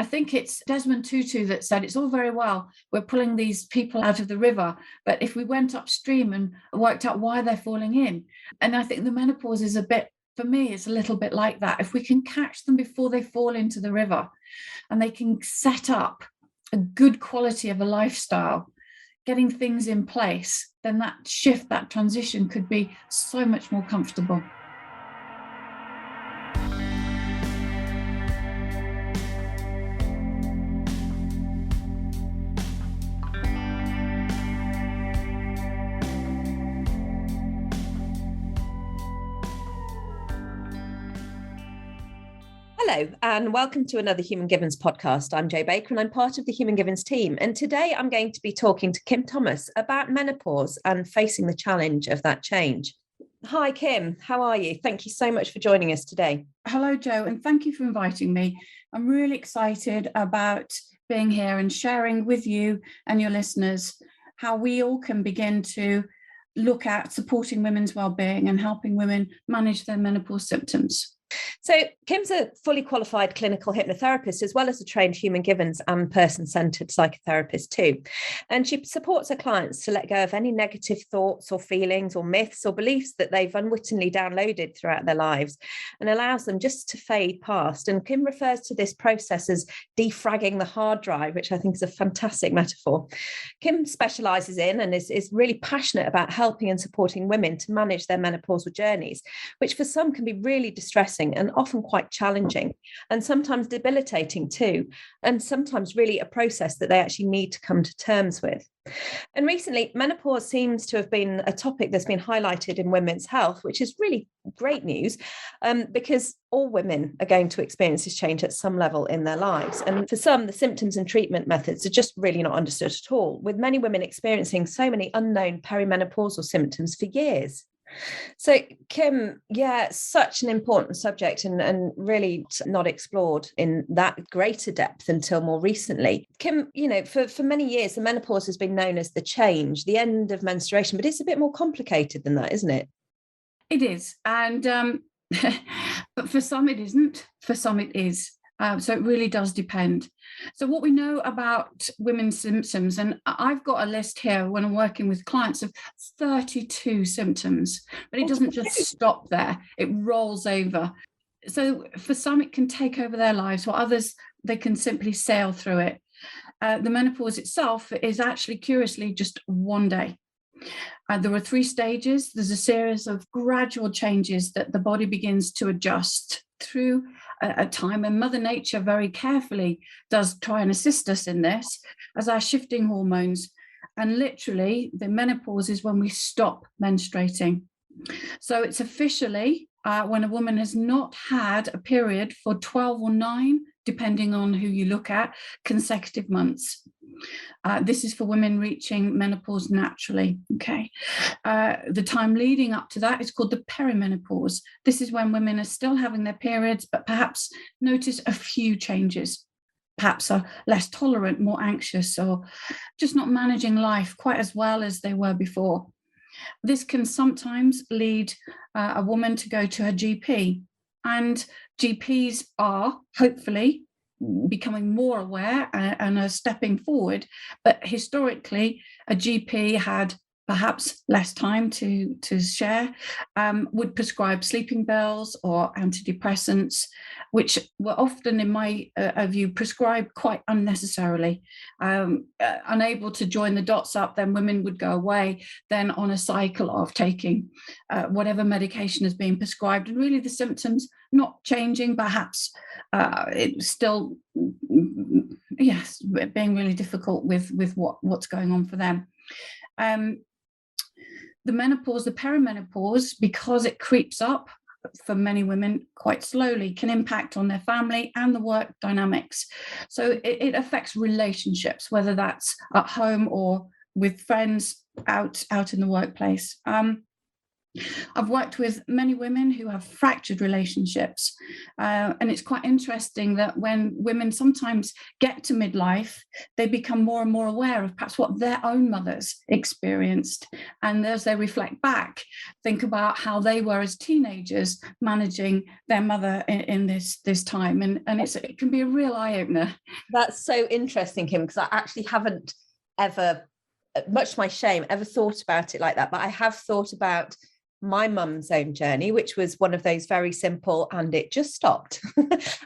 think it's Desmond Tutu that said, it's all very well, we're pulling these people out of the river, but if we went upstream and worked out why they're falling in. And I think the menopause is a bit, for me, it's a little bit like that. If we can catch them before they fall into the river and they can set up a good quality of a lifestyle, getting things in place, then that shift, that transition could be so much more comfortable. Hello, and welcome to another Human Givens podcast. I'm Jo Baker, and I'm part of the Human Givens team. And today I'm going to be talking to Kim Thomas about menopause and facing the challenge of that change. Hi, Kim. How are you? Thank you so much for joining us today. Hello, Jo, and thank you for inviting me. I'm really excited about being here and sharing with you and your listeners how we all can begin to look at supporting women's well-being and helping women manage their menopause symptoms. So Kim's a fully qualified clinical hypnotherapist, as well as a trained Human Givens and person-centered psychotherapist too. And she supports her clients to let go of any negative thoughts or feelings or myths or beliefs that they've unwittingly downloaded throughout their lives and allows them just to fade past. And Kim refers to this process as defragging the hard drive, which I think is a fantastic metaphor. Kim specialises in and is really passionate about helping and supporting women to manage their menopausal journeys, which for some can be really distressing and often quite challenging and sometimes debilitating too, and sometimes really a process that they actually need to come to terms with. And recently, menopause seems to have been a topic that's been highlighted in women's health, which is really great news because all women are going to experience this change at some level in their lives. And for some, the symptoms and treatment methods are just really not understood at all, with many women experiencing so many unknown perimenopausal symptoms for years. So, Kim, such an important subject and really not explored in that greater depth until more recently. Kim, for many years, the menopause has been known as the change, the end of menstruation, but it's a bit more complicated than that, isn't it? It is. And but for some it isn't, for some it is. So it really does depend. So what we know about women's symptoms, and I've got a list here when I'm working with clients of 32 symptoms, but it doesn't just stop there. It rolls over. So for some, it can take over their lives. For others, they can simply sail through it. The menopause itself is actually, curiously, just one day. There are 3 stages. There's a series of gradual changes that the body begins to adjust through a time, and Mother Nature very carefully does try and assist us in this as our shifting hormones. And literally, the menopause is when we stop menstruating. So it's officially when a woman has not had a period for 12 or 9, depending on who you look at, consecutive months. This is for women reaching menopause naturally. Okay. The time leading up to that is called the perimenopause. This is when women are still having their periods, but perhaps notice a few changes. Perhaps are less tolerant, more anxious, or just not managing life quite as well as they were before. This can sometimes lead a woman to go to her GP. And GPs are hopefully becoming more aware and are stepping forward. But historically, a GP had perhaps less time to share, would prescribe sleeping pills or antidepressants, which were often, in my view, prescribed quite unnecessarily. Unable to join the dots up, then women would go away, then on a cycle of taking whatever medication is being prescribed, and really the symptoms not changing, perhaps it's still, being really difficult with what's going on for them. The menopause, the perimenopause, because it creeps up for many women quite slowly, can impact on their family and the work dynamics. So it affects relationships, whether that's at home or with friends out in the workplace. I've worked with many women who have fractured relationships. And it's quite interesting that when women sometimes get to midlife, they become more and more aware of perhaps what their own mothers experienced. And as they reflect back, think about how they were as teenagers managing their mother in this time. And it can be a real eye-opener. That's so interesting, Kim, because I actually haven't ever, much to my shame, ever thought about it like that. But I have thought about my mum's own journey, which was one of those very simple, and it just stopped.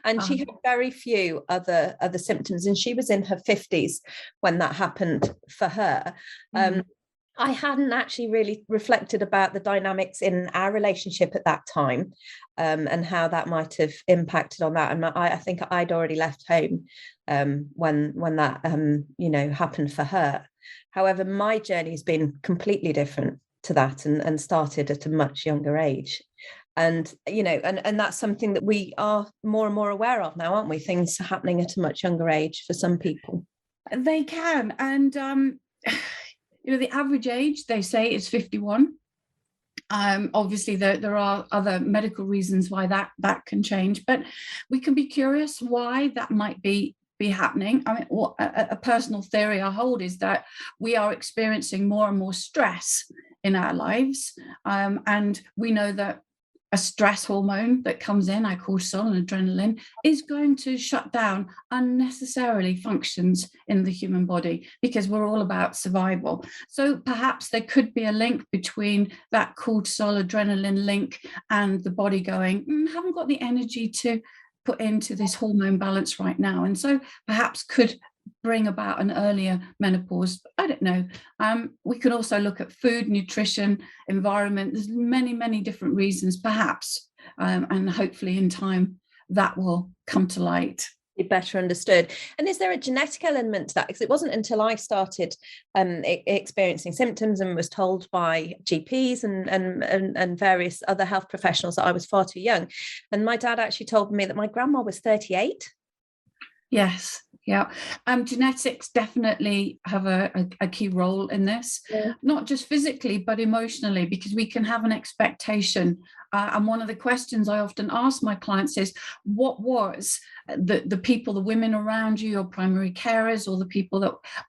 And she had very few other symptoms, and she was in her 50s when that happened for her. I hadn't actually really reflected about the dynamics in our relationship at that time, and how that might have impacted on that. And I think I'd already left home when that happened for her. However, my journey has been completely different to that, and started at a much younger age. And and that's something that we are more and more aware of now, aren't we? Things are happening at a much younger age for some people. They can. And the average age, they say, is 51. Obviously there are other medical reasons why that can change, but we can be curious why that might be happening. I mean, a personal theory I hold is that we are experiencing more and more stress in our lives, and we know that a stress hormone that comes in, our cortisol and adrenaline, is going to shut down unnecessarily functions in the human body, because we're all about survival. So perhaps there could be a link between that cortisol adrenaline link and the body going, haven't got the energy to put into this hormone balance right now, and so perhaps could bring about an earlier menopause. I don't know. We can also look at food, nutrition, environment. There's many different reasons, perhaps, and hopefully in time that will come to light. Be better understood. And is there a genetic element to that? Because it wasn't until I started experiencing symptoms and was told by GPs and various other health professionals that I was far too young. And my dad actually told me that my grandma was 38. Yes. Yeah. Genetics definitely have a key role in this, not just physically, but emotionally, because we can have an expectation. And one of the questions I often ask my clients is, what was the people, the women around you, your primary carers, or the people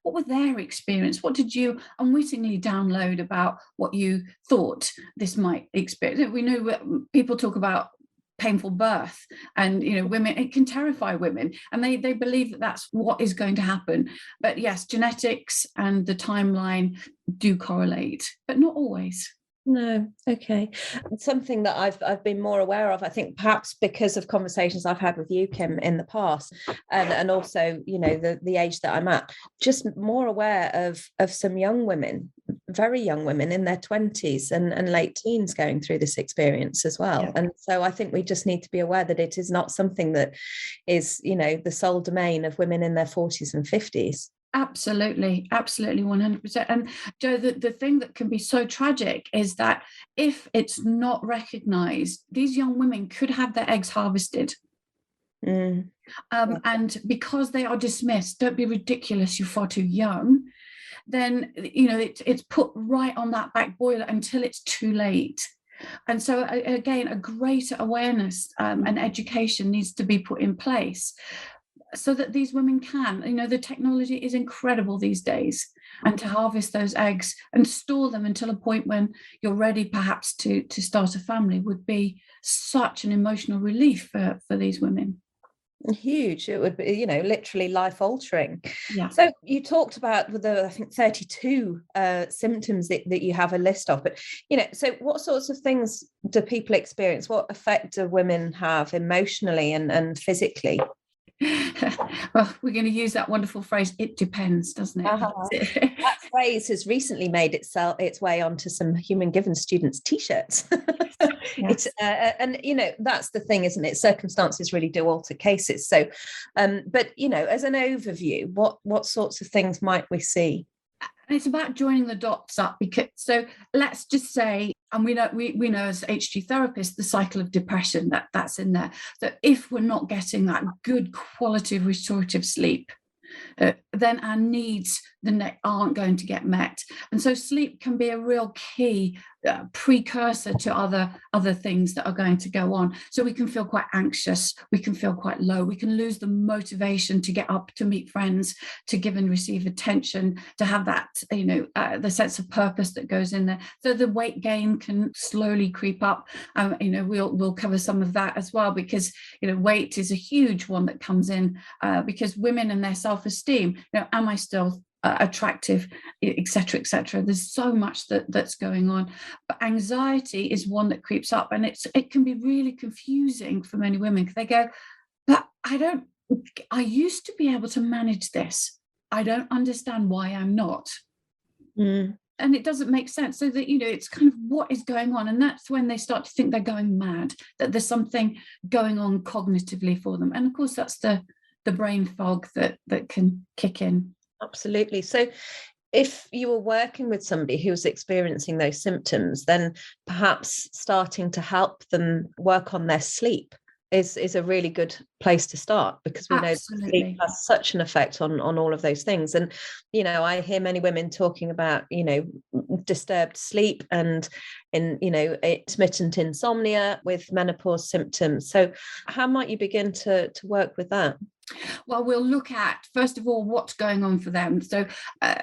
what were their experience? What did you unwittingly download about what you thought this might experience? We know people talk about painful birth, and women, it can terrify women, and they believe that that's what is going to happen. But yes, genetics and the timeline do correlate, but not always. No. Okay. Something that I've been more aware of, I think perhaps because of conversations I've had with you, Kim, in the past, and also the age that I'm at, just more aware of some young women, very young women in their 20s and late teens going through this experience as well. Yeah. And so I think we just need to be aware that it is not something that is the sole domain of women in their 40s and 50s. Absolutely, 100%. And Jo, the thing that can be so tragic is that if it's not recognized, these young women could have their eggs harvested. And because they are dismissed, don't be ridiculous, you're far too young, then it's put right on that back boiler until it's too late. And so again, a greater awareness and education needs to be put in place, so that these women can, the technology is incredible these days, and to harvest those eggs and store them until a point when you're ready perhaps to start a family would be such an emotional relief for these women. Huge. It would be, literally life altering. Yeah. So you talked about the, I think, 32 symptoms that you have a list of, but, so what sorts of things do people experience? What effect do women have emotionally and physically? Well, we're going to use that wonderful phrase, it depends, doesn't it? That phrase has recently made its way onto some Human Given students' t-shirts. Yes. And that's the thing, isn't it? Circumstances really do alter cases. So but as an overview, what sorts of things might we see? And it's about joining the dots up, because so let's just say, and we know as HG therapists, the cycle of depression that's in there. So if we're not getting that good quality of restorative sleep, then our needs aren't going to get met. And so sleep can be a real key precursor to other things that are going to go on. So we can feel quite anxious, we can feel quite low, we can lose the motivation to get up, to meet friends, to give and receive attention, to have that, the sense of purpose that goes in there. So the weight gain can slowly creep up. We'll cover some of that as well, because weight is a huge one that comes in, because women and their self-esteem, am I still attractive, etc., etc. There's so much that's going on, but anxiety is one that creeps up, and it can be really confusing for many women, because they go, but I used to be able to manage this. I don't understand why I'm not. And it doesn't make sense. So that, it's kind of what is going on. And that's when they start to think they're going mad, that there's something going on cognitively for them. And of course, that's the brain fog that can kick in. Absolutely. So if you were working with somebody who's experiencing those symptoms, then perhaps starting to help them work on their sleep is a really good place to start, because we know sleep has such an effect on all of those things. And, I hear many women talking about, disturbed sleep and intermittent insomnia with menopause symptoms. So how might you begin to work with that? Well, we'll look at, first of all, what's going on for them. So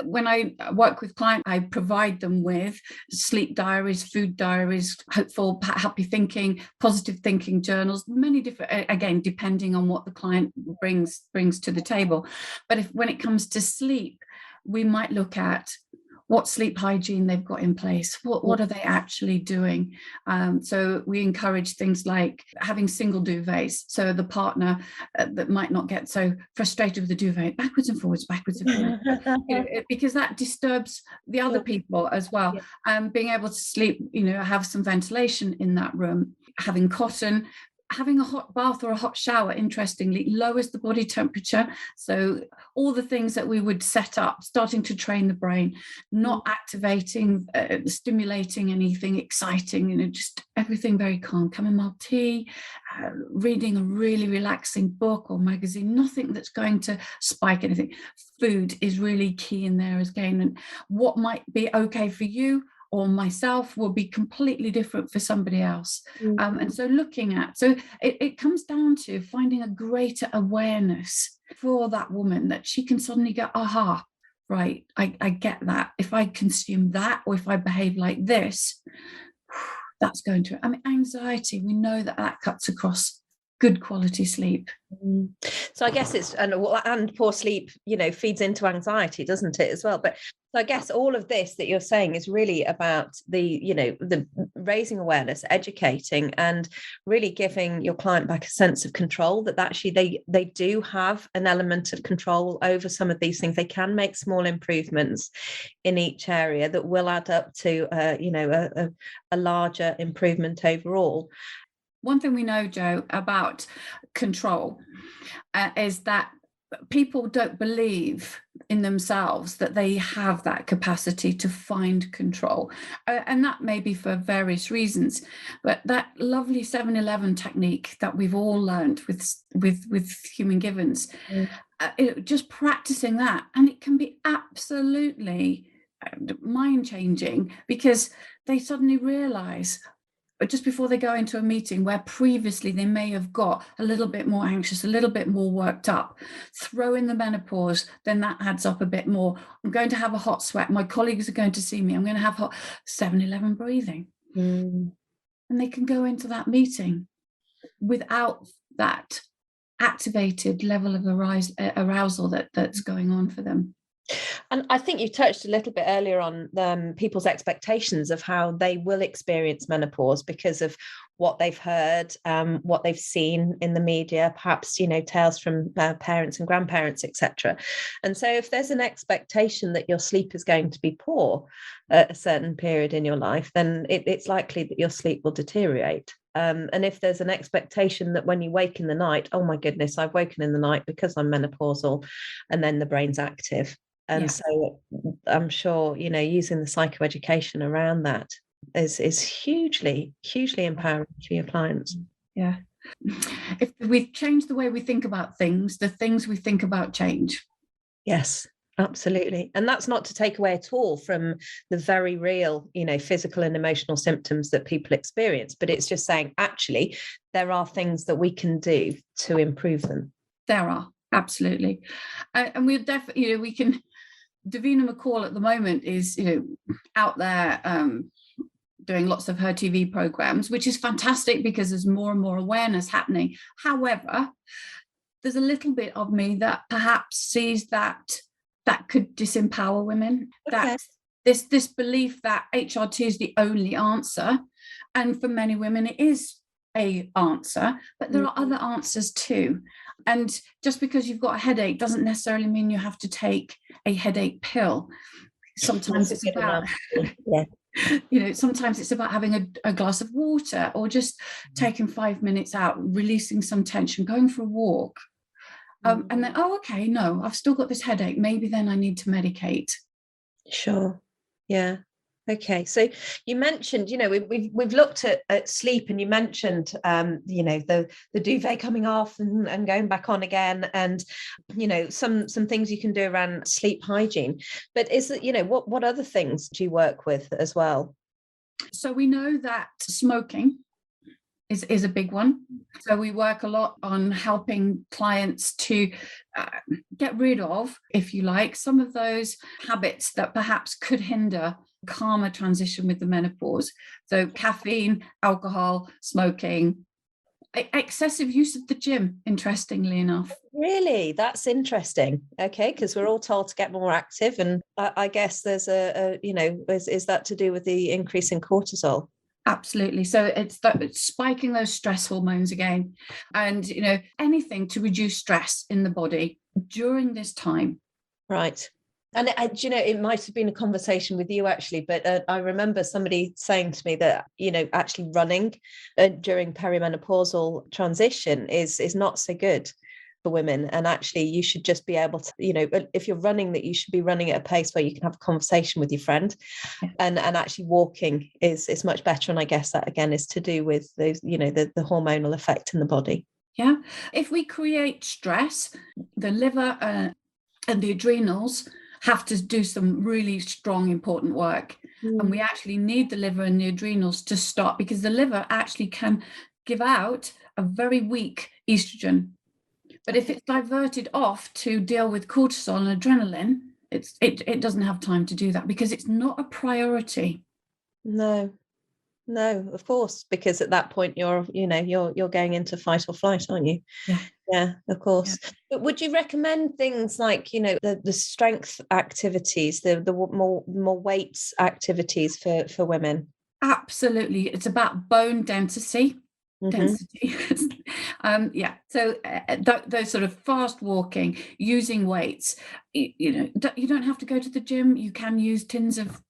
when I work with clients, I provide them with sleep diaries, food diaries, hopeful, happy thinking, positive thinking journals, many different, again, depending on what the client brings to the table. But when it comes to sleep, we might look at what sleep hygiene they've got in place. What are they actually doing? So we encourage things like having single duvets. So the partner that might not get so frustrated with the duvet, backwards and forwards, because that disturbs the other people as well. Being able to sleep, have some ventilation in that room, having cotton. Having a hot bath or a hot shower, interestingly, lowers the body temperature. So all the things that we would set up, starting to train the brain, not activating, stimulating anything exciting, just everything very calm. Chamomile tea, reading a really relaxing book or magazine, nothing that's going to spike anything. Food is really key in there again. And what might be okay for you or myself will be completely different for somebody else. And so it comes down to finding a greater awareness for that woman, that she can suddenly go, aha, right, I get that. If I consume that, or if I behave like this, that's going to, anxiety, we know that cuts across good quality sleep. So I guess it's, and poor sleep, feeds into anxiety, doesn't it, as well? But so I guess all of this that you're saying is really about the raising awareness, educating, and really giving your client back a sense of control, that actually they do have an element of control over some of these things. They can make small improvements in each area that will add up to a larger improvement overall. One thing we know, Jo, about control is that people don't believe in themselves that they have that capacity to find control. And that may be for various reasons. But that lovely 7-11 technique that we've all learned with human givens, just practicing that, and it can be absolutely mind-changing, because they suddenly realize, just before they go into a meeting where previously they may have got a little bit more anxious, a little bit more worked up, throw in the menopause, then that adds up a bit more. I'm going to have a hot sweat. My colleagues are going to see me. I'm going to have hot 7-11 breathing. And they can go into that meeting without that activated level of arousal that's going on for them. And I think you touched a little bit earlier on people's expectations of how they will experience menopause because of what they've heard, what they've seen in the media, perhaps, tales from parents and grandparents, etc. And so if there's an expectation that your sleep is going to be poor at a certain period in your life, then it's likely that your sleep will deteriorate. And if there's an expectation that when you wake in the night, oh my goodness, I've woken in the night because I'm menopausal, and then the brain's active. And so I'm sure, using the psychoeducation around that is hugely, hugely empowering to your clients. Yeah. If we change the way we think about things, the things we think about change. Yes, Absolutely. And that's not to take away at all from the very real, physical and emotional symptoms that people experience, but it's just saying, actually, there are things that we can do to improve them. There are, absolutely. And we're definitely, we can, Davina McCall at the moment is, out there doing lots of her TV programs, which is fantastic because there's more and more awareness happening. However, there's a little bit of me that perhaps sees that could disempower women. Okay. That this belief that HRT is the only answer, and for many women it is a answer, but there are other answers too. And just because you've got a headache doesn't necessarily mean you have to take a headache pill. Sometimes it's about sometimes it's about having a glass of water, or just taking 5 minutes out, releasing some tension, going for a walk. And then, okay, no, I've still got this headache. Maybe then I need to medicate. Sure. Yeah. Okay. So you mentioned, we've looked at sleep, and you mentioned, the duvet coming off and going back on again, and, some things you can do around sleep hygiene. But is it, what other things do you work with as well? So we know that smoking is a big one. So we work a lot on helping clients to get rid of, if you like, some of those habits that perhaps could hinder calmer transition with the menopause. So caffeine, alcohol, smoking, excessive use of the gym, interestingly enough. Really? That's interesting. Okay, because we're all told to get more active, and I guess there's is that to do with the increase in cortisol? Absolutely. So it's spiking those stress hormones again, and anything to reduce stress in the body during this time. Right. And it might have been a conversation with you actually, but I remember somebody saying to me that actually running during perimenopausal transition is not so good for women, and actually you should just be able to, if you're running, that you should be running at a pace where you can have a conversation with your friend. And actually walking is much better, and I guess that again is to do with those, the hormonal effect in the body. Yeah, if we create stress, the liver and the adrenals have to do some really strong, important work. And we actually need the liver and the adrenals to stop, because the liver actually can give out a very weak estrogen. But if it's diverted off to deal with cortisol and adrenaline, it doesn't have time to do that, because it's not a priority. No, of course, because at that point you're going into fight or flight, aren't you? Yeah, of course. Yeah. But would you recommend things like, the strength activities, the more weights activities for women? Absolutely. It's about bone density. So those sort of fast walking, using weights, you don't have to go to the gym. You can use tins of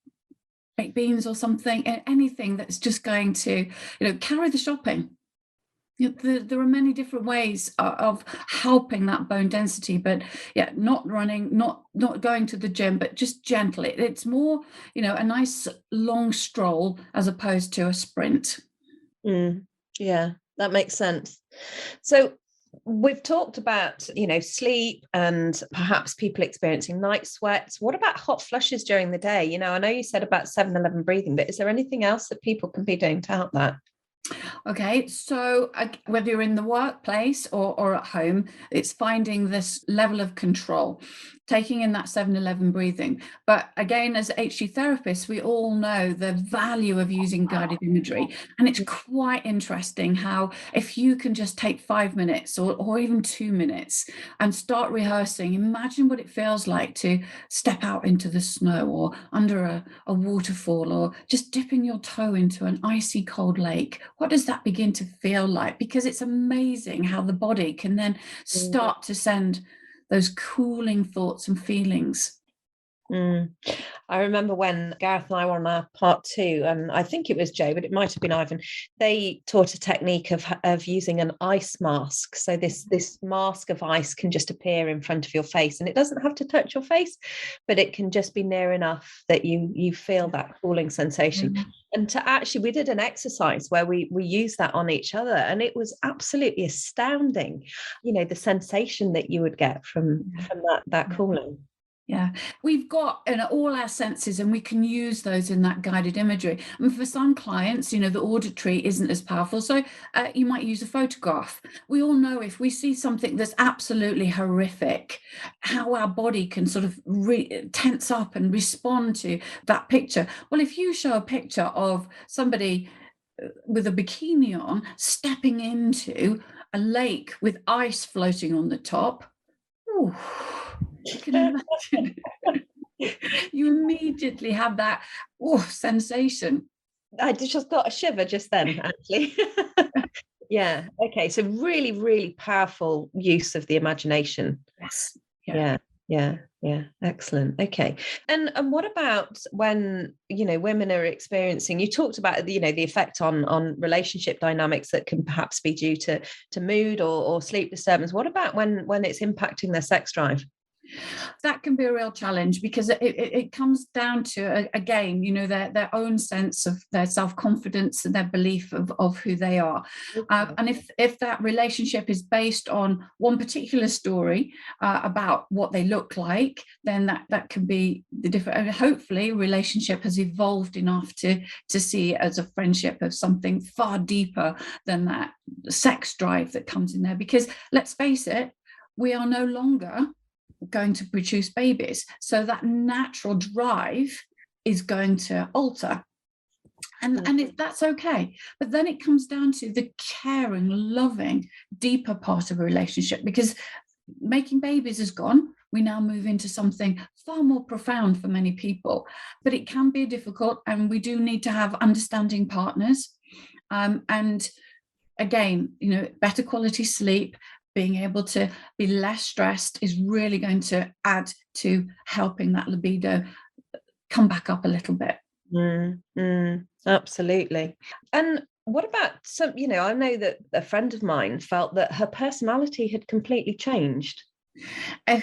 baked beans or something, anything that's just going to carry the shopping. There are many different ways of helping that bone density, but not running, not going to the gym, but just gently. It's more a nice long stroll as opposed to a sprint. Yeah, that makes sense. So we've talked about, sleep and perhaps people experiencing night sweats. What about hot flushes during the day? I know you said about 7-11 breathing, but is there anything else that people can be doing to help that? Okay, so whether you're in the workplace or at home, it's finding this level of control, taking in that 7-11 breathing. But again, as HT therapists, we all know the value of using guided imagery. And it's quite interesting how if you can just take 5 minutes or even 2 minutes and start rehearsing, imagine what it feels like to step out into the snow or under a waterfall, or just dipping your toe into an icy cold lake. What does that begin to feel like? Because it's amazing how the body can then start to send those cooling thoughts and feelings. I remember when Gareth and I were on our part 2, and I think it was Joe, but it might have been Ivan. They taught a technique of using an ice mask. So this mask of ice can just appear in front of your face, and it doesn't have to touch your face, but it can just be near enough that you feel that cooling sensation. And we did an exercise where we used that on each other, and it was absolutely astounding, the sensation that you would get from that cooling. Yeah, we've got all our senses, and we can use those in that guided imagery. And for some clients, the auditory isn't as powerful, so you might use a photograph. We all know if we see something that's absolutely horrific, how our body can sort of tense up and respond to that picture. Well, if you show a picture of somebody with a bikini on stepping into a lake with ice floating on the top, ooh, you can imagine. You immediately have that sensation. I just got a shiver just then, actually. Yeah. Okay. So really, really powerful use of the imagination. Yes. Yeah. Yeah. Yeah. Excellent. Okay. And what about when, women are experiencing, you talked about, the effect on relationship dynamics that can perhaps be due to mood or sleep disturbance. What about when it's impacting their sex drive? That can be a real challenge, because it comes down to, again, their own sense of their self-confidence and their belief of who they are. And if that relationship is based on one particular story about what they look like, then that can be the different. And hopefully, a relationship has evolved enough to see it as a friendship of something far deeper than that sex drive that comes in there. Because let's face it, we are no longer going to produce babies, so that natural drive is going to alter, and that's okay. But then it comes down to the caring, loving, deeper part of a relationship, because making babies is gone. We now move into something far more profound for many people, but it can be difficult, and we do need to have understanding partners, and again, better quality sleep, being able to be less stressed is really going to add to helping that libido come back up a little bit. Absolutely. And what about some, I know that a friend of mine felt that her personality had completely changed.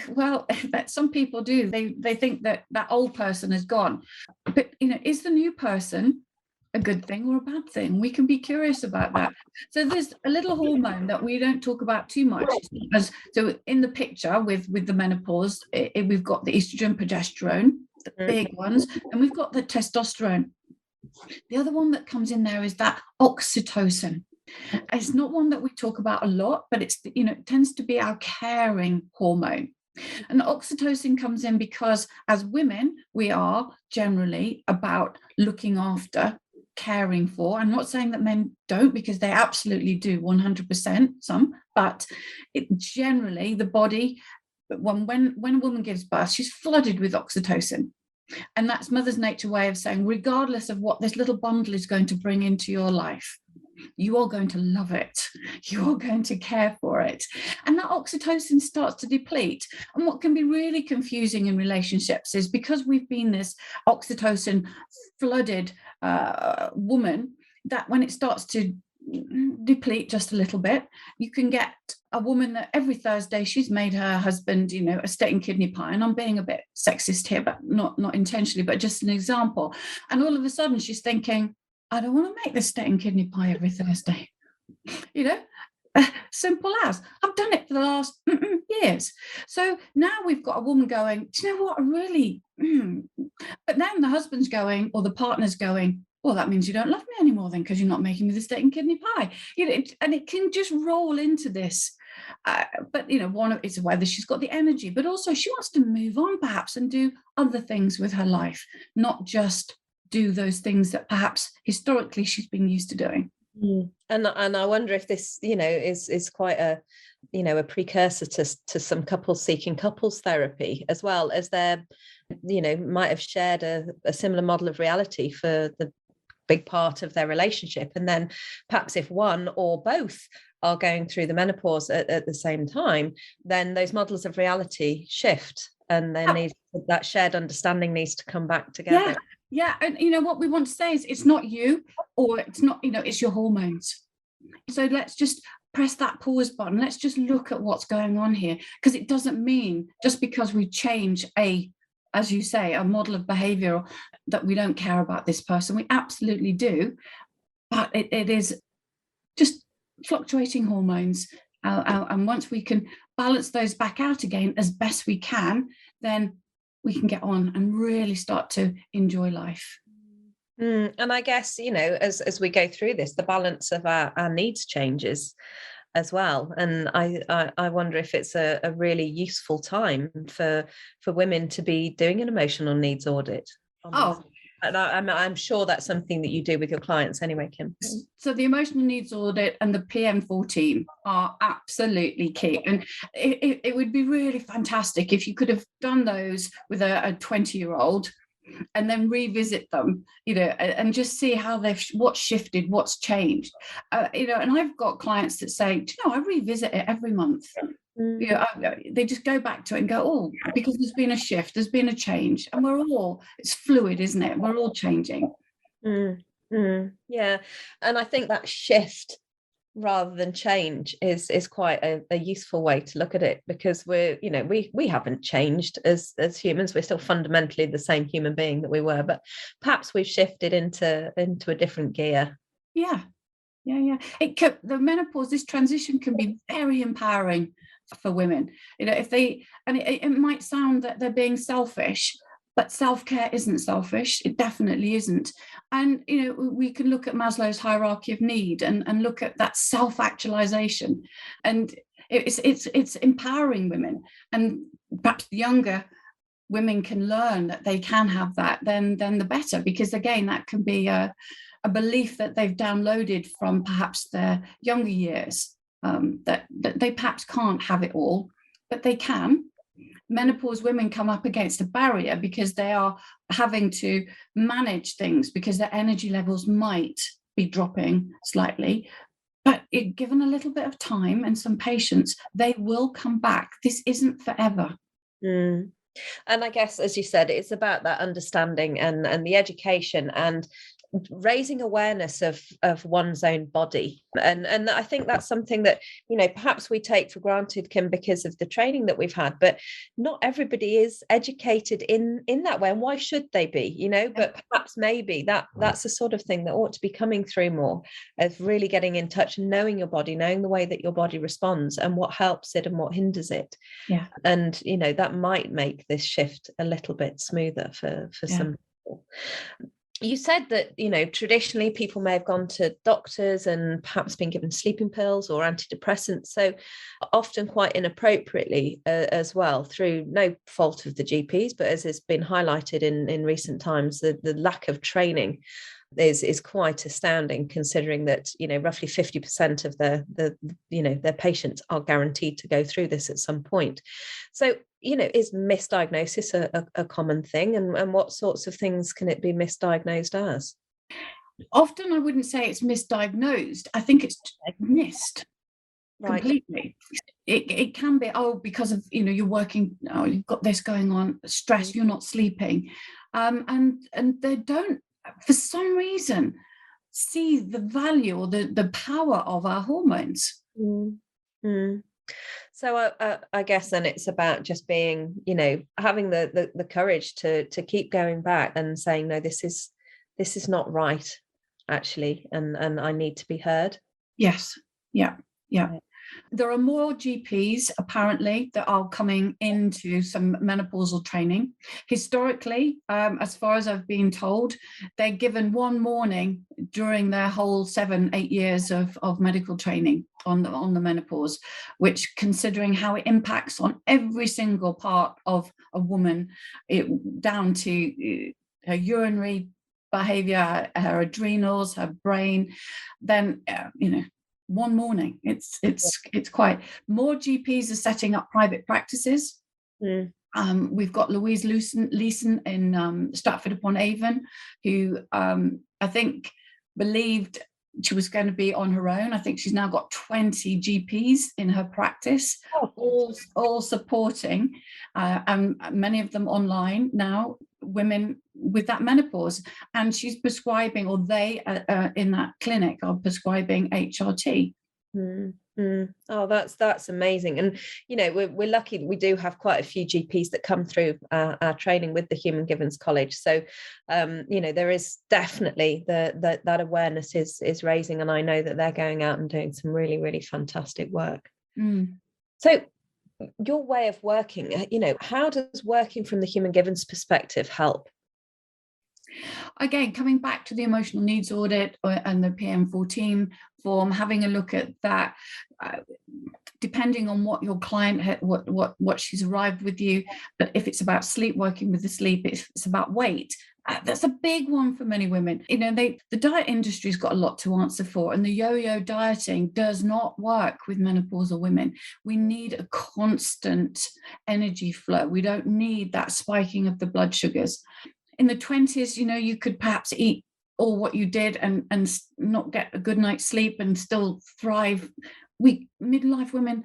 Well, some people do. They think that old person is gone. But, is the new person a good thing or a bad thing? We can be curious about that. So there's a little hormone that we don't talk about too much. So in the picture with the menopause, we've got the estrogen, progesterone, the big ones, and we've got the testosterone. The other one that comes in there is that oxytocin. It's not one that we talk about a lot, but it's, it tends to be our caring hormone. And oxytocin comes in because as women, we are generally about looking after, caring for. I'm not saying that men don't, because they absolutely do, 100%, some, but generally the body, when a woman gives birth, she's flooded with oxytocin. And that's Mother's Nature way of saying, regardless of what this little bundle is going to bring into your life, you are going to love it. You are going to care for it. And that oxytocin starts to deplete. And what can be really confusing in relationships is, because we've been this oxytocin flooded woman, that when it starts to deplete just a little bit, you can get a woman that every Thursday she's made her husband, a steak and kidney pie. And I'm being a bit sexist here, but not intentionally, but just an example. And all of a sudden she's thinking, I don't want to make this steak and kidney pie every Thursday. Simple as. I've done it for the last years. So now we've got a woman going, do you know what, I really, but then the husband's going, or the partner's going, well, that means you don't love me anymore then, because you're not making me the steak and kidney pie. And it can just roll into this. But one of it's whether she's got the energy, but also she wants to move on perhaps and do other things with her life, not just do those things that perhaps historically she's been used to doing. And I wonder if this, is quite a precursor to some couples seeking couples therapy, as well as their, might have shared a similar model of reality for the big part of their relationship. And then perhaps if one or both are going through the menopause at the same time, then those models of reality shift, and then that shared understanding needs to come back together. Yeah. And what we want to say is, it's not you, or it's not, it's your hormones. So let's just press that pause button. Let's just look at what's going on here, because it doesn't mean just because we change as you say, a model of behavior, that we don't care about this person. We absolutely do, but it is just fluctuating hormones. And once we can balance those back out again as best we can, then we can get on and really start to enjoy life. And I guess, as we go through this, the balance of our needs changes as well. And I wonder if it's a really useful time for women to be doing an emotional needs audit. And I'm sure that's something that you do with your clients anyway, Kim. So the emotional needs audit and the PM14 are absolutely key. And it would be really fantastic if you could have done those with a 20-year-old and then revisit them, and just see how what's shifted, what's changed. And I've got clients that say, I revisit it every month. They just go back to it and go, oh, because there's been a shift, there's been a change, and it's fluid, isn't it? We're all changing. Yeah. And I think that shift rather than change is quite a useful way to look at it, because we haven't changed as humans. We're still fundamentally the same human being that we were, but perhaps we've shifted into a different gear. Yeah. The menopause, this transition can be very empowering for women. It might sound that they're being selfish, but self-care isn't selfish. It definitely isn't. And, we can look at Maslow's hierarchy of need and look at that self-actualization. And it's empowering women. And perhaps the younger women can learn that they can have that, then the better. Because, again, that can be a belief that they've downloaded from perhaps their younger years, that they perhaps can't have it all, but they can. Menopause women come up against a barrier because they are having to manage things because their energy levels might be dropping slightly. But given a little bit of time and some patience, they will come back. This isn't forever. And I guess, as you said, it's about that understanding and the education and raising awareness of one's own body. And I think that's something that, perhaps we take for granted, Kim, because of the training that we've had, but not everybody is educated in that way. And why should they be, but perhaps maybe that's the sort of thing that ought to be coming through more, of really getting in touch and knowing your body, knowing the way that your body responds and what helps it and what hinders it. Yeah. And, that might make this shift a little bit smoother for some people. You said that, traditionally people may have gone to doctors and perhaps been given sleeping pills or antidepressants, so often quite inappropriately as well, through no fault of the GPs, but as has been highlighted in recent times, the lack of training is quite astounding, considering that roughly 50% of their patients are guaranteed to go through this at some point. So is misdiagnosis a common thing, and what sorts of things can it be misdiagnosed as? Often I wouldn't say it's misdiagnosed. I think it's missed. Right. Completely. It can be, because of, you're working, you've got this going on, stress, you're not sleeping. And they don't, for some reason, see the value or the power of our hormones. So I guess then it's about just being, having the courage to keep going back and saying, no, this is not right, actually, and I need to be heard. Yes. Yeah. There are more GPs, apparently, that are coming into some menopausal training. Historically, as far as I've been told, they're given one morning during their whole 7-8 years of medical training on the menopause, which, considering how it impacts on every single part of a woman, down to her urinary behavior, her adrenals, her brain, then, one morning. It's quite. More GPs are setting up private practices. We've got Louise Leeson in Stratford upon Avon, who I think believed she was going to be on her own. I think she's now got 20 GPs in her practice, all supporting, and many of them online now, women with that menopause. And she's prescribing, or they in that clinic are prescribing HRT. Oh, that's amazing. And we're lucky that we do have quite a few GPs that come through our training with the Human Givens College. So there is definitely that awareness is raising, and I know that they're going out and doing some really, really fantastic work. So your way of working, how does working from the human givens perspective help? Again, coming back to the emotional needs audit and the PM14 form, having a look at that, depending on what your client what she's arrived with you. But if it's about sleep, working with the sleep, it's about weight. That's a big one for many women. The diet industry's got a lot to answer for, and the yo-yo dieting does not work with menopausal women. We need a constant energy flow. We don't need that spiking of the blood sugars. In the 20s, you could perhaps eat all what you did and not get a good night's sleep and still thrive. Midlife women,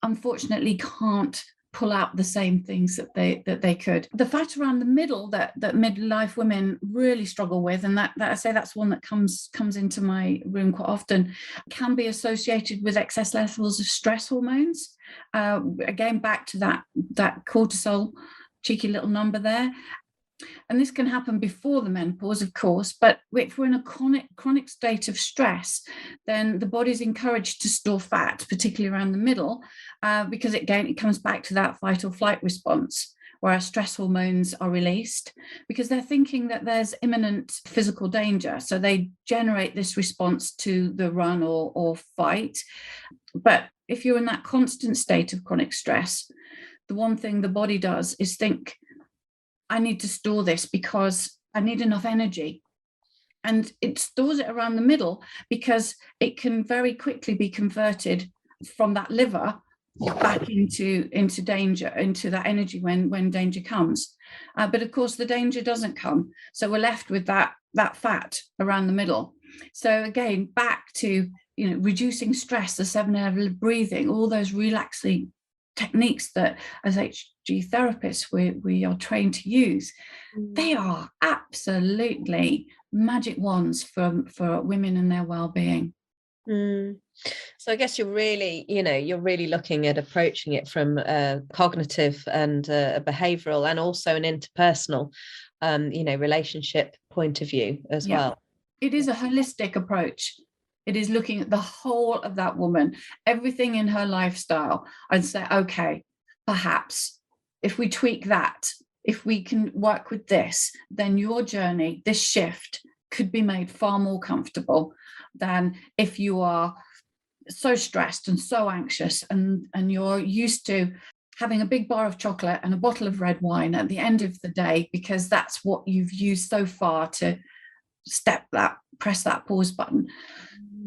unfortunately, can't pull out the same things that they could. The fat around the middle that midlife women really struggle with, and that I say that's one that comes into my room quite often, can be associated with excess levels of stress hormones. Again, back to that cortisol, cheeky little number there. And this can happen before the menopause, of course, but if we're in a chronic state of stress, then the body's encouraged to store fat, particularly around the middle, because it comes back to that fight or flight response, where our stress hormones are released, because they're thinking that there's imminent physical danger. So they generate this response to the run or fight. But if you're in that constant state of chronic stress, the one thing the body does is think, I need to store this because I need enough energy. And it stores it around the middle because it can very quickly be converted from that liver back into danger, into that energy when danger comes. But of course, the danger doesn't come. So we're left with that fat around the middle. So again, back to reducing stress, the 7-level breathing, all those relaxing techniques that as HG therapists we are trained to use. They are absolutely magic wands for women and their well-being. So I guess you're really looking at approaching it from a cognitive and a behavioral and also an interpersonal relationship point of view as well. It is a holistic approach. It is looking at the whole of that woman, everything in her lifestyle, and say, okay, perhaps if we tweak that, if we can work with this, then your journey, this shift, could be made far more comfortable than if you are so stressed and so anxious and you're used to having a big bar of chocolate and a bottle of red wine at the end of the day, because that's what you've used so far to press that pause button.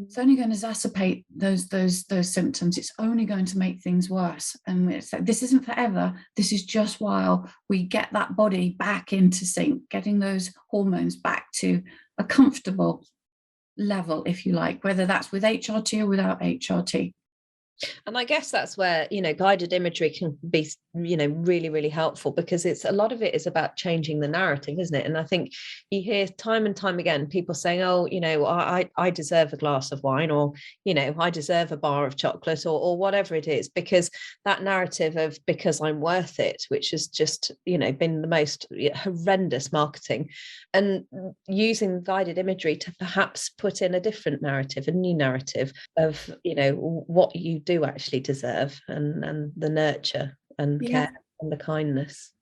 It's only going to exacerbate those symptoms. It's only going to make things worse. And it's like, this isn't forever. This is just while we get that body back into sync, getting those hormones back to a comfortable level, if you like, whether that's with HRT or without HRT. And I guess that's where, guided imagery can be, really, really helpful, because a lot of it is about changing the narrative, isn't it? And I think you hear time and time again, people saying, oh, I deserve a glass of wine, or, I deserve a bar of chocolate, or whatever it is, because that narrative of because I'm worth it, which has just, been the most horrendous marketing, and using guided imagery to perhaps put in a different narrative, a new narrative of, what you do actually deserve, and the nurture and care and the kindness.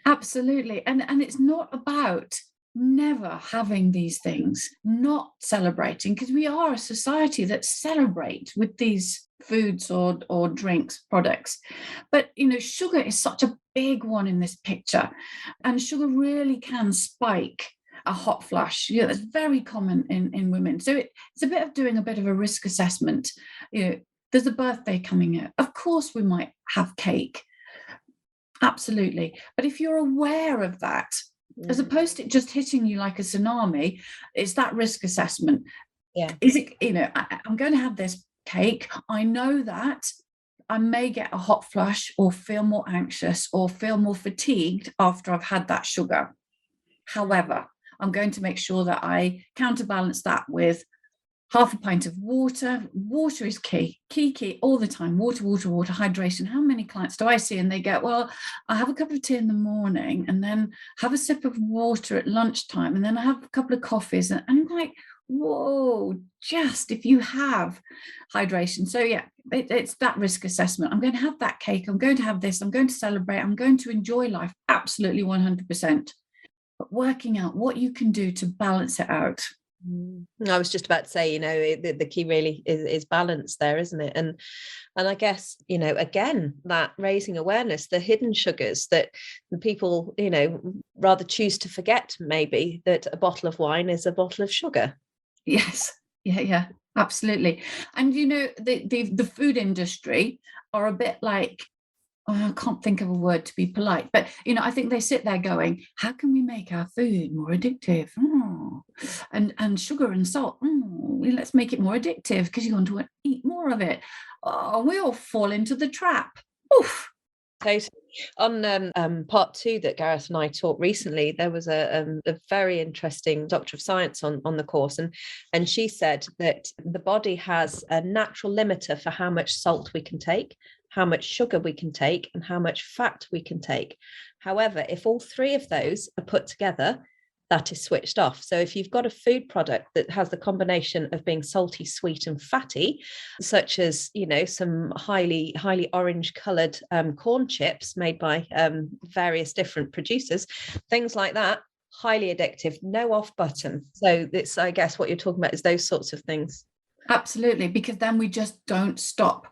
Absolutely. And it's not about never having these things, not celebrating, because we are a society that celebrates with these foods or drinks, products. But, sugar is such a big one in this picture, and sugar really can spike a hot flush. That's very common in women. So it's a bit of doing a bit of a risk assessment. There's a birthday coming up. Of course, we might have cake. Absolutely. But if you're aware of that, as opposed to it just hitting you like a tsunami, it's that risk assessment. Yeah. Is it, I'm going to have this cake. I know that I may get a hot flush or feel more anxious or feel more fatigued after I've had that sugar. However, I'm going to make sure that I counterbalance that with half a pint of water. Water is key all the time. Water, hydration. How many clients do I see? And they go, well, I have a cup of tea in the morning and then have a sip of water at lunchtime. And then I have a couple of coffees. And I'm like, whoa, just if you have hydration. So yeah, it's that risk assessment. I'm going to have that cake. I'm going to have this. I'm going to celebrate. I'm going to enjoy life. Absolutely 100%. But working out what you can do to balance it out. I was just about to say, the key really is balance there, isn't it? And I guess, again, that raising awareness, the hidden sugars that people, rather choose to forget, maybe, that a bottle of wine is a bottle of sugar. Yes. Yeah, absolutely. And the food industry are a bit like, I can't think of a word to be polite, but I think they sit there going, how can we make our food more addictive? And sugar and salt, let's make it more addictive because you want to eat more of it. Oh, we all fall into the trap. Oof. Totally. On part 2 that Gareth and I taught recently, there was a very interesting Doctor of Science on the course, and she said that the body has a natural limiter for how much salt we can take, how much sugar we can take, and how much fat we can take. However, if all 3 of those are put together, that is switched off. So if you've got a food product that has the combination of being salty, sweet, and fatty, such as, some highly orange coloured corn chips made by various different producers, things like that, highly addictive, no off button. So it's, I guess, what you're talking about is those sorts of things. Absolutely, because then we just don't stop.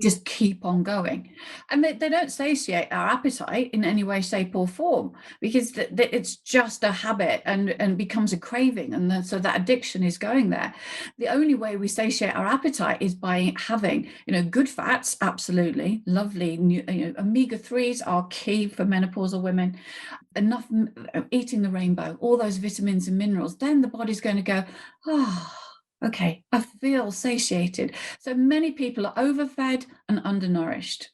Just keep on going, and they don't satiate our appetite in any way, shape, or form, because it's just a habit and becomes a craving, and then, so that addiction is going there. The only way we satiate our appetite is by having good fats. Absolutely lovely. Omega-3s are key for menopausal women. Enough eating the rainbow, all those vitamins and minerals. Then the body's going to go, okay, I feel satiated. So many people are overfed and undernourished.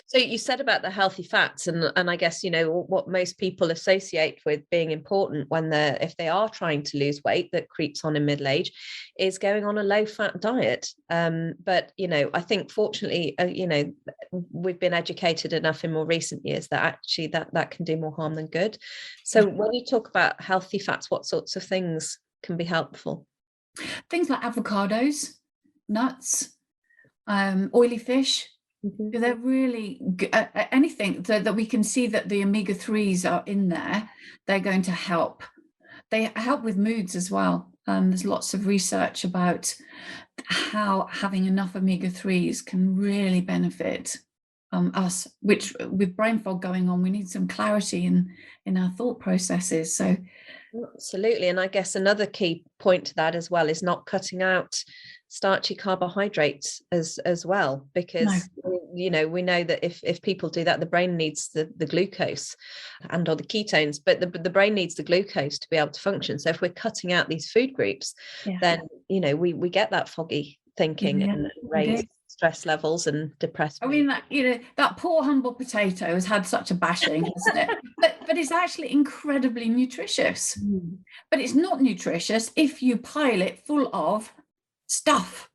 So you said about the healthy fats, and I guess, what most people associate with being important if they are trying to lose weight that creeps on in middle age, is going on a low fat diet. But, I think fortunately, we've been educated enough in more recent years that actually that can do more harm than good. So when you talk about healthy fats, what sorts of things can be helpful? Things like avocados, nuts, oily fish. They're really anything that we can see that the omega-3s are in there. They're going to help. They help with moods as well. There's lots of research about how having enough omega-3s can really benefit us, which with brain fog going on, we need some clarity in our thought processes. So absolutely. And I guess another key point to that as well is not cutting out starchy carbohydrates as well, because we know that if people do that, the brain needs the glucose or the ketones, but the brain needs the glucose to be able to function. So if we're cutting out these food groups, then we get that foggy thinking and raised stress levels and depressed. I mean, that poor humble potato has had such a bashing, hasn't it? But it's actually incredibly nutritious. But it's not nutritious if you pile it full of stuff.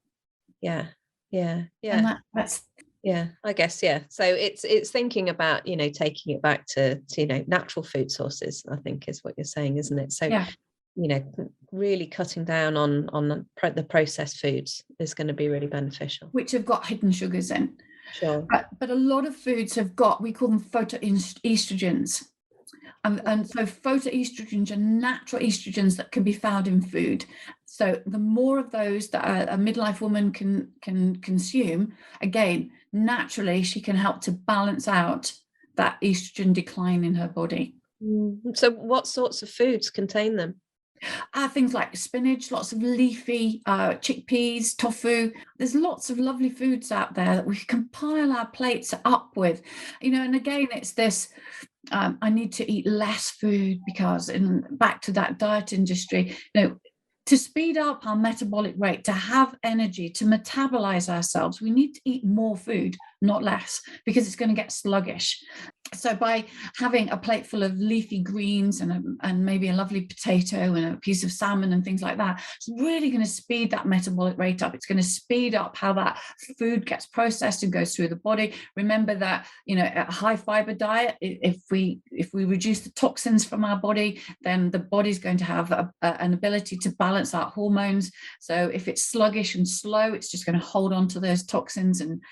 Yeah. And that's I guess, so it's thinking about taking it back to natural food sources, I think, is what you're saying, isn't it? So really cutting down on the processed foods is going to be really beneficial, which have got hidden sugars in. Sure. But a lot of foods have got, we call them phytoestrogens. And so phytoestrogens are natural estrogens that can be found in food. So the more of those that a midlife woman can consume, again, naturally, she can help to balance out that estrogen decline in her body. So what sorts of foods contain them? Things like spinach, lots of leafy chickpeas, tofu. There's lots of lovely foods out there that we can pile our plates up with. And again, it's this, I need to eat less food because, back to that diet industry, to speed up our metabolic rate, to have energy, to metabolize ourselves, we need to eat more food, not less, because it's going to get sluggish. So by having a plate full of leafy greens and maybe a lovely potato and a piece of salmon and things like that, it's really going to speed that metabolic rate up. It's going to speed up how that food gets processed and goes through the body. Remember that, a high fiber diet, if we reduce the toxins from our body, then the body's going to have an ability to balance out hormones. So if it's sluggish and slow, it's just going to hold on to those toxins. And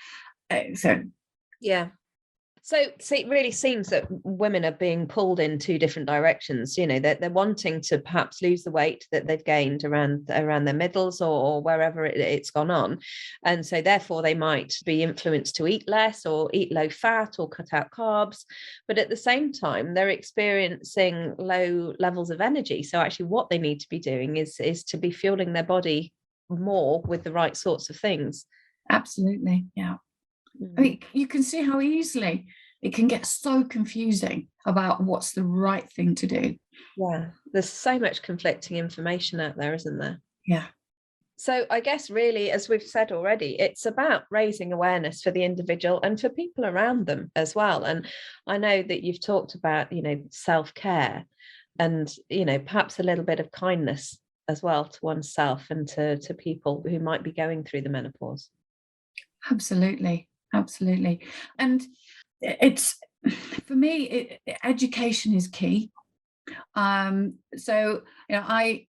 So it really seems that women are being pulled in two different directions. They're wanting to perhaps lose the weight that they've gained around their middles or wherever it's gone on. And so therefore they might be influenced to eat less or eat low fat or cut out carbs. But at the same time, they're experiencing low levels of energy. So actually what they need to be doing is to be fueling their body more with the right sorts of things. Absolutely. Yeah. I mean, you can see how easily it can get so confusing about what's the right thing to do. Yeah, there's so much conflicting information out there, isn't there? Yeah. So I guess really, as we've said already, it's about raising awareness for the individual and for people around them as well. And I know that you've talked about, self-care and, perhaps a little bit of kindness as well to oneself and to people who might be going through the menopause. Absolutely. And it's, for me, education is key. So I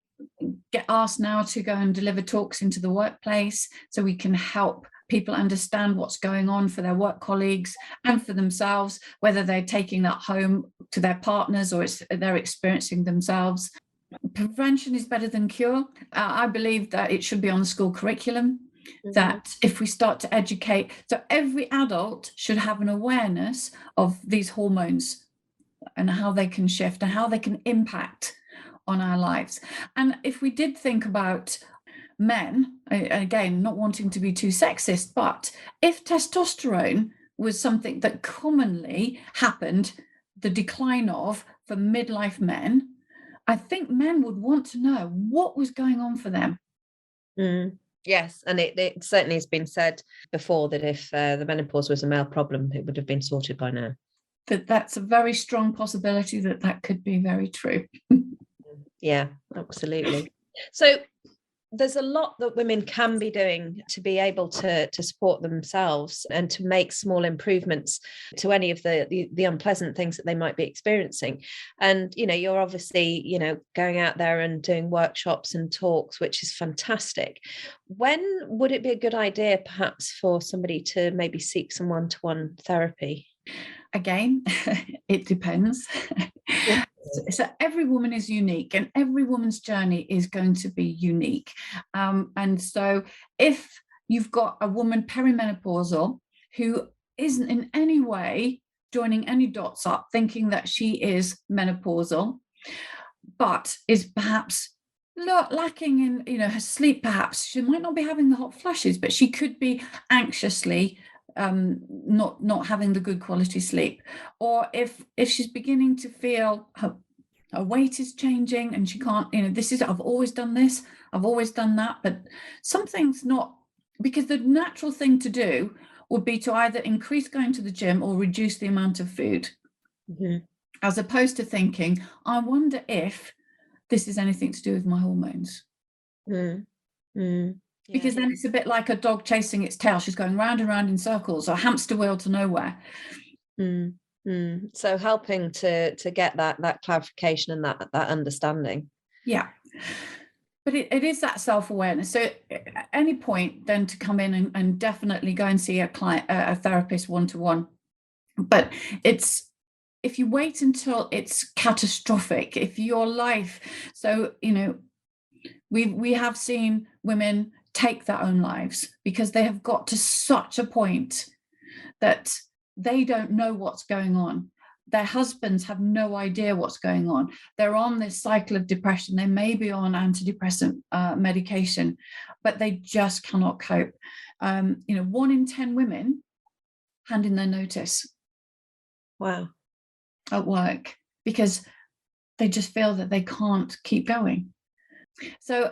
get asked now to go and deliver talks into the workplace so we can help people understand what's going on for their work colleagues and for themselves, whether they're taking that home to their partners or they're experiencing themselves. Prevention is better than cure. I believe that it should be on the school curriculum. That if we start to educate, so every adult should have an awareness of these hormones and how they can shift and how they can impact on our lives. And if we did think about men, again, not wanting to be too sexist, but if testosterone was something that commonly happened, the decline of for midlife men, I think men would want to know what was going on for them. Yes, and it certainly has been said before that if the menopause was a male problem, it would have been sorted by now. That's a very strong possibility that could be very true. Yeah, absolutely. So there's a lot that women can be doing to be able to support themselves and to make small improvements to any of the unpleasant things that they might be experiencing. And, you're obviously, going out there and doing workshops and talks, which is fantastic. When would it be a good idea, perhaps, for somebody to maybe seek some one-to-one therapy? Again, it depends. So every woman is unique and every woman's journey is going to be unique. And so if you've got a woman perimenopausal who isn't in any way joining any dots up, thinking that she is menopausal, but is perhaps lacking in her sleep, perhaps she might not be having the hot flushes, but she could be anxiously not having the good quality sleep, or if she's beginning to feel her weight is changing and she can't, I've always done this, I've always done that, but something's not, because the natural thing to do would be to either increase going to the gym or reduce the amount of food, as opposed to thinking, I wonder if this is anything to do with my hormones. Because then it's a bit like a dog chasing its tail. She's going round and round in circles, or a hamster wheel to nowhere. So helping to get that clarification and that understanding. Yeah. But it is that self-awareness. So at any point then to come in and definitely go and see a client, a therapist one-to-one. But if you wait until it's catastrophic, if your life, so, we have seen women take their own lives because they have got to such a point that they don't know what's going on. Their husbands have no idea what's going on. They're on this cycle of depression. They may be on antidepressant medication, but they just cannot cope. 1 in 10 women hand in their notice. Wow. At work because they just feel that they can't keep going. So,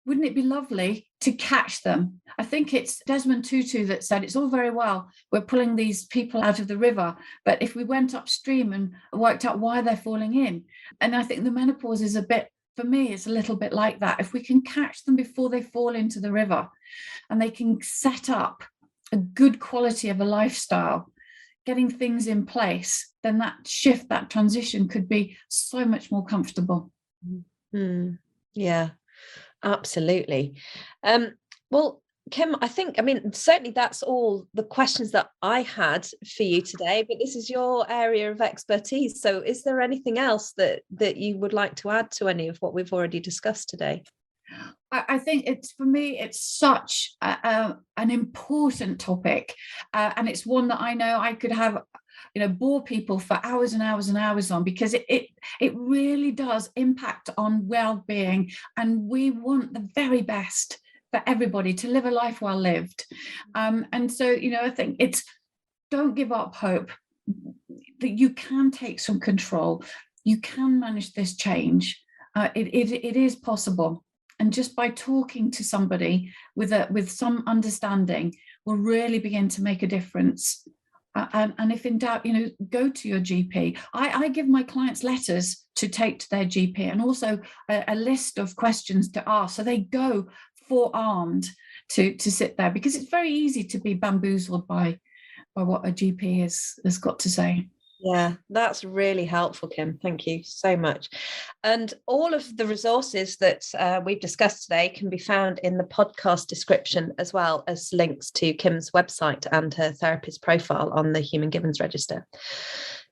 wouldn't it be lovely to catch them? I think it's Desmond Tutu that said, it's all very well, we're pulling these people out of the river, but if we went upstream and worked out why they're falling in. And I think the menopause is a bit, for me, it's a little bit like that. If we can catch them before they fall into the river and they can set up a good quality of a lifestyle, getting things in place, then that shift, that transition could be so much more comfortable. Yeah, absolutely. Well, Kim, certainly that's all the questions that I had for you today, but this is your area of expertise. So is there anything else that you would like to add to any of what we've already discussed today? I think for me, it's such an important topic, and it's one that I know I could have, bore people for hours and hours and hours on, because it really does impact on well-being, and we want the very best for everybody to live a life well lived. And so, I think it's, don't give up hope that you can take some control, you can manage this change. It is possible. And just by talking to somebody with some understanding will really begin to make a difference. And if in doubt, go to your GP. I give my clients letters to take to their GP, and also a list of questions to ask, so they go forearmed to sit there, because it's very easy to be bamboozled by what a GP has got to say. Yeah, that's really helpful, Kim. Thank you so much. And all of the resources that we've discussed today can be found in the podcast description, as well as links to Kim's website and her therapist profile on the Human Givens Register.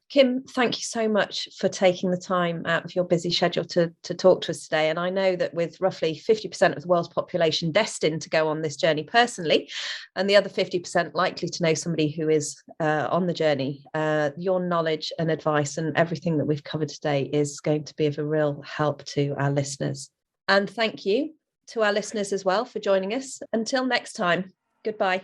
Kim, thank you so much for taking the time out of your busy schedule to talk to us today. And I know that with roughly 50% of the world's population destined to go on this journey personally, and the other 50% likely to know somebody who is on the journey, your knowledge and advice and everything that we've covered today is going to be of a real help to our listeners. And thank you to our listeners as well for joining us. Until next time, goodbye.